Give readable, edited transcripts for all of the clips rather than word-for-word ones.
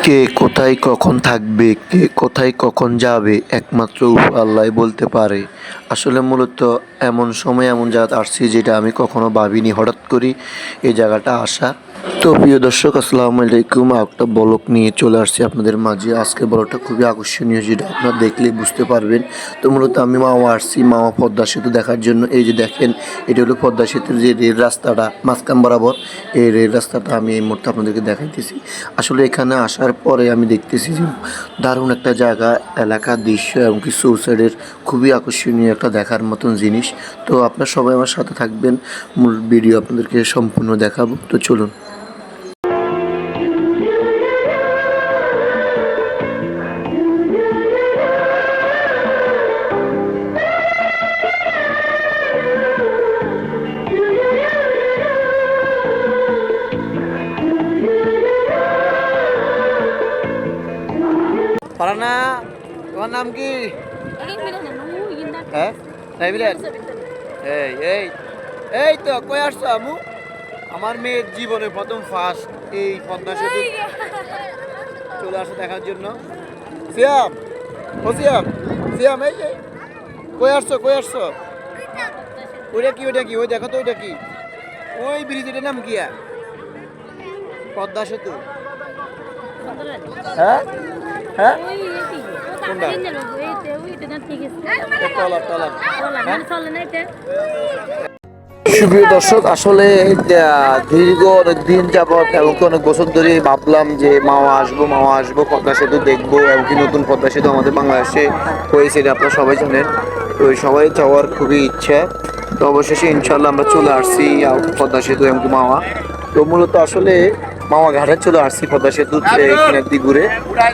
কে কোথায় কখন থাকবে, কে কোথায় কখন যাবে একমাত্র আল্লাহই বলতে পারে। আসলে মূলত এমন সময় এমন জায়গাতে আসছি যেটা আমি কখনো ভাবিনি, হঠাৎ করি এই জায়গাটা আসা। তো প্রিয় দর্শক, আসসালামু আলাইকুম। একটা ব্লগ নিয়ে চলে আসছি আপনাদের মাঝে। আজকে ব্লগটা খুবই আকর্ষণীয়, যেটা আপনারা দেখলেই বুঝতে পারবেন। তো মূলত আমি মাওয়া আসছি, মাওয়া পদ্মা সেতু দেখার জন্য। এই যে দেখেন, এটা হলো পদ্মা সেতুর যে রেল রাস্তাটা মাঝখান বরাবর, এই রেল রাস্তাটা আমি এই মুহূর্তে আপনাদেরকে দেখাইতেছি। আসলে এখানে আসার পরে আমি দেখতেছি যে দারুণ একটা জায়গা, এলাকার দৃশ্য এবং কি সুইসাইডের খুবই আকর্ষণীয় একটা দেখার মতন জিনিস। তো আপনারা সবাই আমার সাথে থাকবেন, মূল ভিডিও আপনাদেরকে সম্পূর্ণ দেখাবো। তো চলুন। ফারানা, তোমার নাম কি? হ্যাঁ, নাইবিরান। এই এই এই তো কই আসছো আমু? আমার মেয়ের জীবনে প্রথম ফার্স্ট এই পদ্মা সেতু চলে আসো দেখার জন্য। সিয়াম, ও সিয়াম, সিয়াম, এই এই কই আসছো, কই আসছো? ওইটা কি, ওইটা কি? ওই দেখো তো, ওইটা কি? ওই ব্রিজের নাম কি? পদ্মা সেতু। হ্যাঁ হ্যাঁ, কোনটা? টলার টলার। সুপ্রিয় দর্শক, আসলে দীর্ঘ অনেক দিন যাবৎ এবং অনেক বছর ধরে ভাবলাম যে মাওয়া আসবো পদ্মা সেতু দেখবো, এবং কি নতুন পদ্মা সেতু আমাদের বাংলাদেশে হয়েছে, এটা আপনারা সবাই জানেন। তো সবাই যাওয়ার খুবই ইচ্ছা। তো অবশেষে ইনশাল্লাহ আমরা চলে আসছি পদ্মা সেতু এবং কি মাওয়া। তো মূলত আসলে মাওয়া ঘাটে চলে আসছি পদ্মা সেতু কিনার দিক ঘুরে।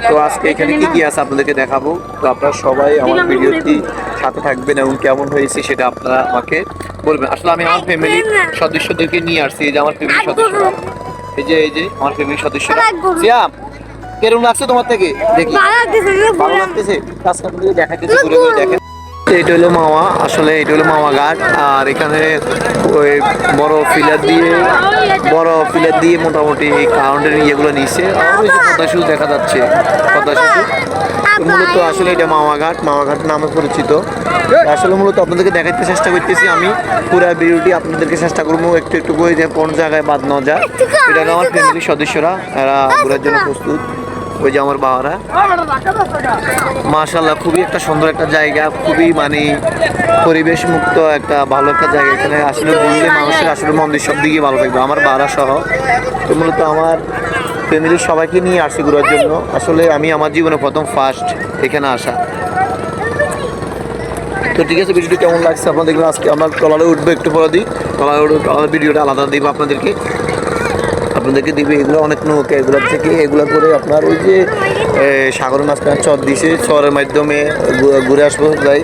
তো আজকে এখানে কি কি আছে আপনাদেরকে দেখাবো। তো আপনারা সবাই আমার ভিডিওটি সাথে থাকবেন এবং কেমন হয়েছে সেটা আপনারা আমাকে বলবেন। আসলে আমি আমার ফ্যামিলির সদস্যদেরকে নিয়ে আসছি। এই যে আমার ফ্যামিলির সদস্যরা, এই যে আমার ফ্যামিলির সদস্যরা। সিয়াম, কেরম লাগছে তোমার থেকে? দেখি ভালো লাগতেছে। আজকে আপনাদের দেখাইতেছি, ঘুরে ঘুরে দেখেন। এটা হলো মাওয়া, আসলে এটা হলো মাওয়া ঘাট। আর এখানে ওই বড় ফিলার দিয়ে মোটামুটি কাউন্টের ইয়েগুলো নিচ্ছে। আর ওই যে পদ্মা সেতু দেখা যাচ্ছে, পদ্মা সেতু। মূলত আসলে এটা মাওয়া ঘাট নামে পরিচিত। আসলে মূলত আপনাদেরকে দেখাতে চেষ্টা করতেছি আমি। পুরো ভিডিওটি আপনাদেরকে চেষ্টা করবো একটু একটু করে, যে কোন জায়গায় বাদ না যায়। এটা হলো আমার ফ্যামিলির সদস্যরা, এরা ঘোরার জন্য প্রস্তুত। ওই যে আমার বাবারা। মাশাআল্লাহ, খুবই একটা সুন্দর একটা জায়গা, খুবই মানে পরিবেশ মুক্ত একটা ভালো একটা জায়গা। এখানে আসলে ঘুরলে মানুষের আসলে মন্দির সব দিকে ভালো থাকবে, আমার বাড়া সহ। তো মূলত আমার ফ্যামিলির সবাইকে নিয়ে আসছি ঘোরার জন্য। আসলে আমি আমার জীবনে প্রথম ফার্স্ট এখানে আসা। তো ঠিক আছে, ভিডিওটি কেমন লাগছে আপনাদের দেখবেন। আজকে আমরা ট্রলারে উঠবো, একটু পরে দিই ট্রলার ভিডিওটা আলাদা দিব আপনাদেরকে দিবে। এগুলো অনেক নৌকা, এগুলো থেকে এগুলো করে আপনার ওই যে সাগরের মাঝখানে চর দিছে, চরের মাধ্যমে ঘুরে আসবো যাই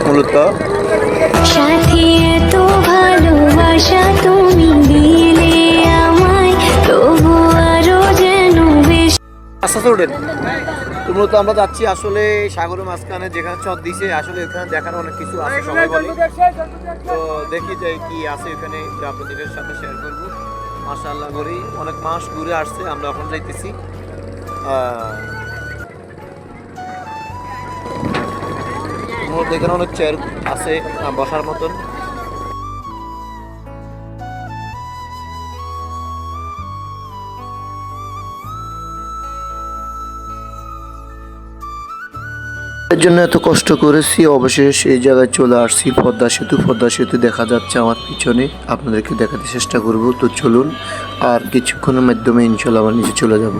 মূলত। সাথী এত ভালোবাসা তুমি দিলে আমায়, তবু আরো যেন বেশি। আস্তে আস্তে ওঠেন। তো মূলত আমরা যাচ্ছি আসলে সাগরের মাঝখানে, যেখানে চর দিছে। আসলে এখানে দেখার অনেক কিছু আছে সবাই বলে। তো দেখি যে কি আছে এখানে, আপনাদের সাথে শেয়ার করবো। মাশাআল্লাহ করি অনেক মাস ঘুরে আসছে, আমরা এখন যাইতেছি। এখানে অনেক চেয়ার আছে বসার মতন। এর জন্য এত কষ্ট করেছি, অবশেষে এই জায়গায় চলে আসছি। পদ্মা সেতু দেখা যাচ্ছে আমার পিছনে, আপনাদেরকে দেখাতে চেষ্টা করব। তো চলুন, আর কিছুক্ষণের মাধ্যমে ইনশাল্লাহ আমার নিচে চলে যাব।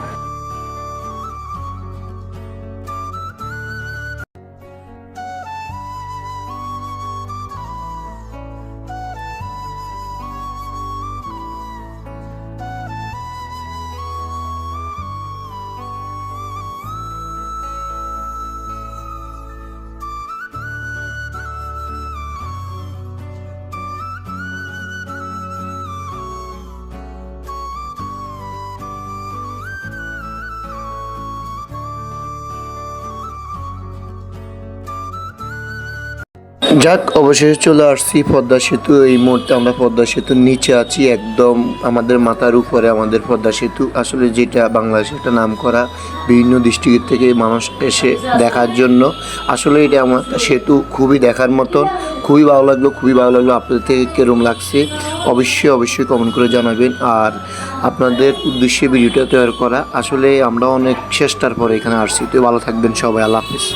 যাক, অবশেষে চলে আসছি পদ্মা সেতু। এই মুহূর্তে আমরা পদ্মা সেতুর নিচে আছি, একদম আমাদের মাথার উপরে আমাদের পদ্মা সেতু। আসলে যেটা বাংলাদেশে একটা নাম করা, বিভিন্ন ডিস্ট্রিক্ট থেকে মানুষ এসে দেখার জন্য। আসলে এটা আমার সেতু খুবই দেখার মতন, খুবই ভালো লাগলো, খুবই ভালো লাগলো। আপনাদের থেকে কেরম লাগছে অবশ্যই কমেন্ট করে জানাবেন। আর আপনাদের উদ্দেশ্যে ভিডিওটা তৈরি করা, আসলে আমরা অনেক চেষ্টার পরে এখানে আসছি। তো ভালো থাকবেন সবাই, আল্লাহ হাফিজ।